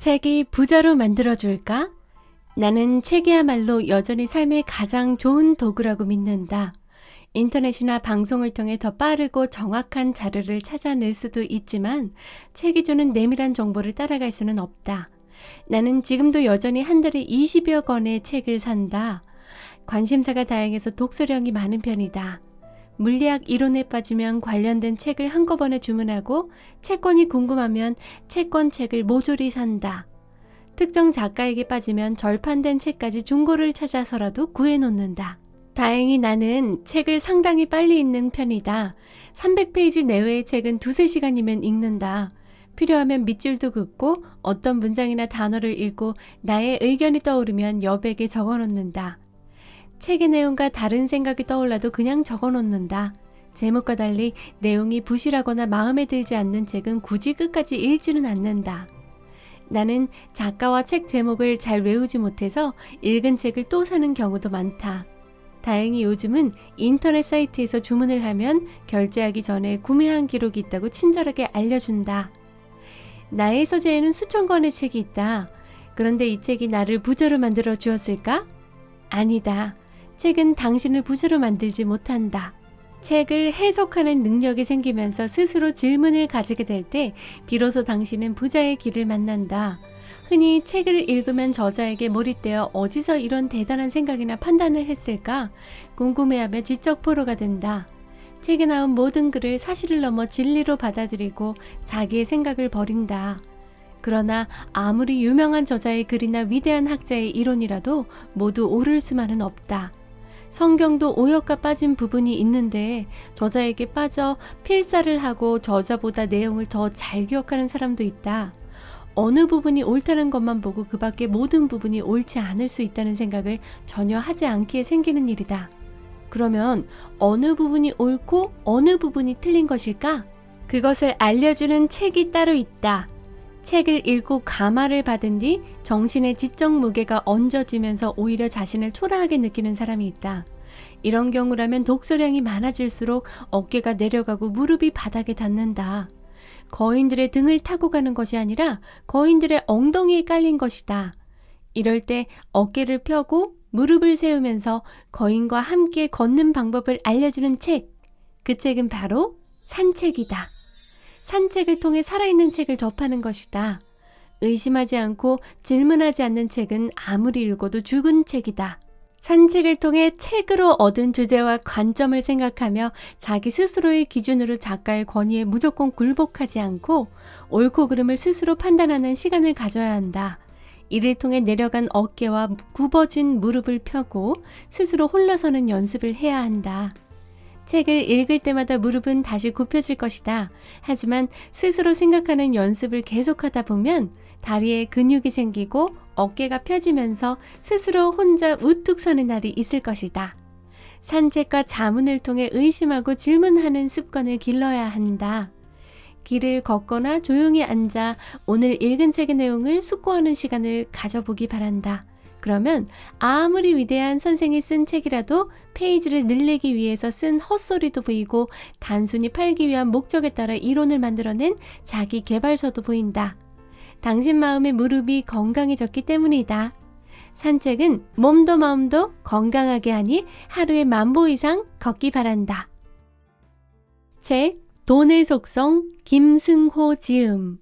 책이 부자로 만들어줄까? 나는 책이야말로 여전히 삶의 가장 좋은 도구라고 믿는다. 인터넷이나 방송을 통해 더 빠르고 정확한 자료를 찾아낼 수도 있지만 책이 주는 내밀한 정보를 따라갈 수는 없다. 나는 지금도 여전히 한 달에 20여 권의 책을 산다. 관심사가 다양해서 독서량이 많은 편이다. 물리학 이론에 빠지면 관련된 책을 한꺼번에 주문하고 채권이 궁금하면 채권책을 모조리 산다. 특정 작가에게 빠지면 절판된 책까지 중고를 찾아서라도 구해놓는다. 다행히 나는 책을 상당히 빨리 읽는 편이다. 300페이지 내외의 책은 2-3시간이면 읽는다. 필요하면 밑줄도 긋고 어떤 문장이나 단어를 읽고 나의 의견이 떠오르면 여백에 적어놓는다. 책의 내용과 다른 생각이 떠올라도 그냥 적어놓는다. 제목과 달리 내용이 부실하거나 마음에 들지 않는 책은 굳이 끝까지 읽지는 않는다. 나는 작가와 책 제목을 잘 외우지 못해서 읽은 책을 또 사는 경우도 많다. 다행히 요즘은 인터넷 사이트에서 주문을 하면 결제하기 전에 구매한 기록이 있다고 친절하게 알려준다. 나의 서재에는 수천 권의 책이 있다. 그런데 이 책이 나를 부자로 만들어 주었을까? 아니다. 책은 당신을 부자로 만들지 못한다. 책을 해석하는 능력이 생기면서 스스로 질문을 가지게 될 때 비로소 당신은 부자의 길을 만난다. 흔히 책을 읽으면 저자에게 몰입되어 어디서 이런 대단한 생각이나 판단을 했을까 궁금해하며 지적 포로가 된다. 책에 나온 모든 글을 사실을 넘어 진리로 받아들이고 자기의 생각을 버린다. 그러나 아무리 유명한 저자의 글이나 위대한 학자의 이론이라도 모두 옳을 수만은 없다. 성경도 오역가 빠진 부분이 있는데 저자에게 빠져 필사를 하고 저자보다 내용을 더 잘 기억하는 사람도 있다. 어느 부분이 옳다는 것만 보고 그 밖의 모든 부분이 옳지 않을 수 있다는 생각을 전혀 하지 않기에 생기는 일이다. 그러면 어느 부분이 옳고 어느 부분이 틀린 것일까? 그것을 알려주는 책이 따로 있다. 책을 읽고 감화를 받은 뒤 정신의 지적 무게가 얹어지면서 오히려 자신을 초라하게 느끼는 사람이 있다. 이런 경우라면 독서량이 많아질수록 어깨가 내려가고 무릎이 바닥에 닿는다. 거인들의 등을 타고 가는 것이 아니라 거인들의 엉덩이에 깔린 것이다. 이럴 때 어깨를 펴고 무릎을 세우면서 거인과 함께 걷는 방법을 알려주는 책. 그 책은 바로 산책이다. 산책을 통해 살아있는 책을 접하는 것이다. 의심하지 않고 질문하지 않는 책은 아무리 읽어도 죽은 책이다. 산책을 통해 책으로 얻은 주제와 관점을 생각하며 자기 스스로의 기준으로 작가의 권위에 무조건 굴복하지 않고 옳고 그름을 스스로 판단하는 시간을 가져야 한다. 이를 통해 내려간 어깨와 굽어진 무릎을 펴고 스스로 홀라서는 연습을 해야 한다. 책을 읽을 때마다 무릎은 다시 굽혀질 것이다. 하지만 스스로 생각하는 연습을 계속하다 보면 다리에 근육이 생기고 어깨가 펴지면서 스스로 혼자 우뚝 서는 날이 있을 것이다. 산책과 자문을 통해 의심하고 질문하는 습관을 길러야 한다. 길을 걷거나 조용히 앉아 오늘 읽은 책의 내용을 숙고하는 시간을 가져보기 바란다. 그러면 아무리 위대한 선생이 쓴 책이라도 페이지를 늘리기 위해서 쓴 헛소리도 보이고 단순히 팔기 위한 목적에 따라 이론을 만들어낸 자기 개발서도 보인다. 당신 마음의 무릎이 건강해졌기 때문이다. 산책은 몸도 마음도 건강하게 하니 하루에 10,000보 이상 걷기 바란다. 책 돈의 속성 김승호 지음.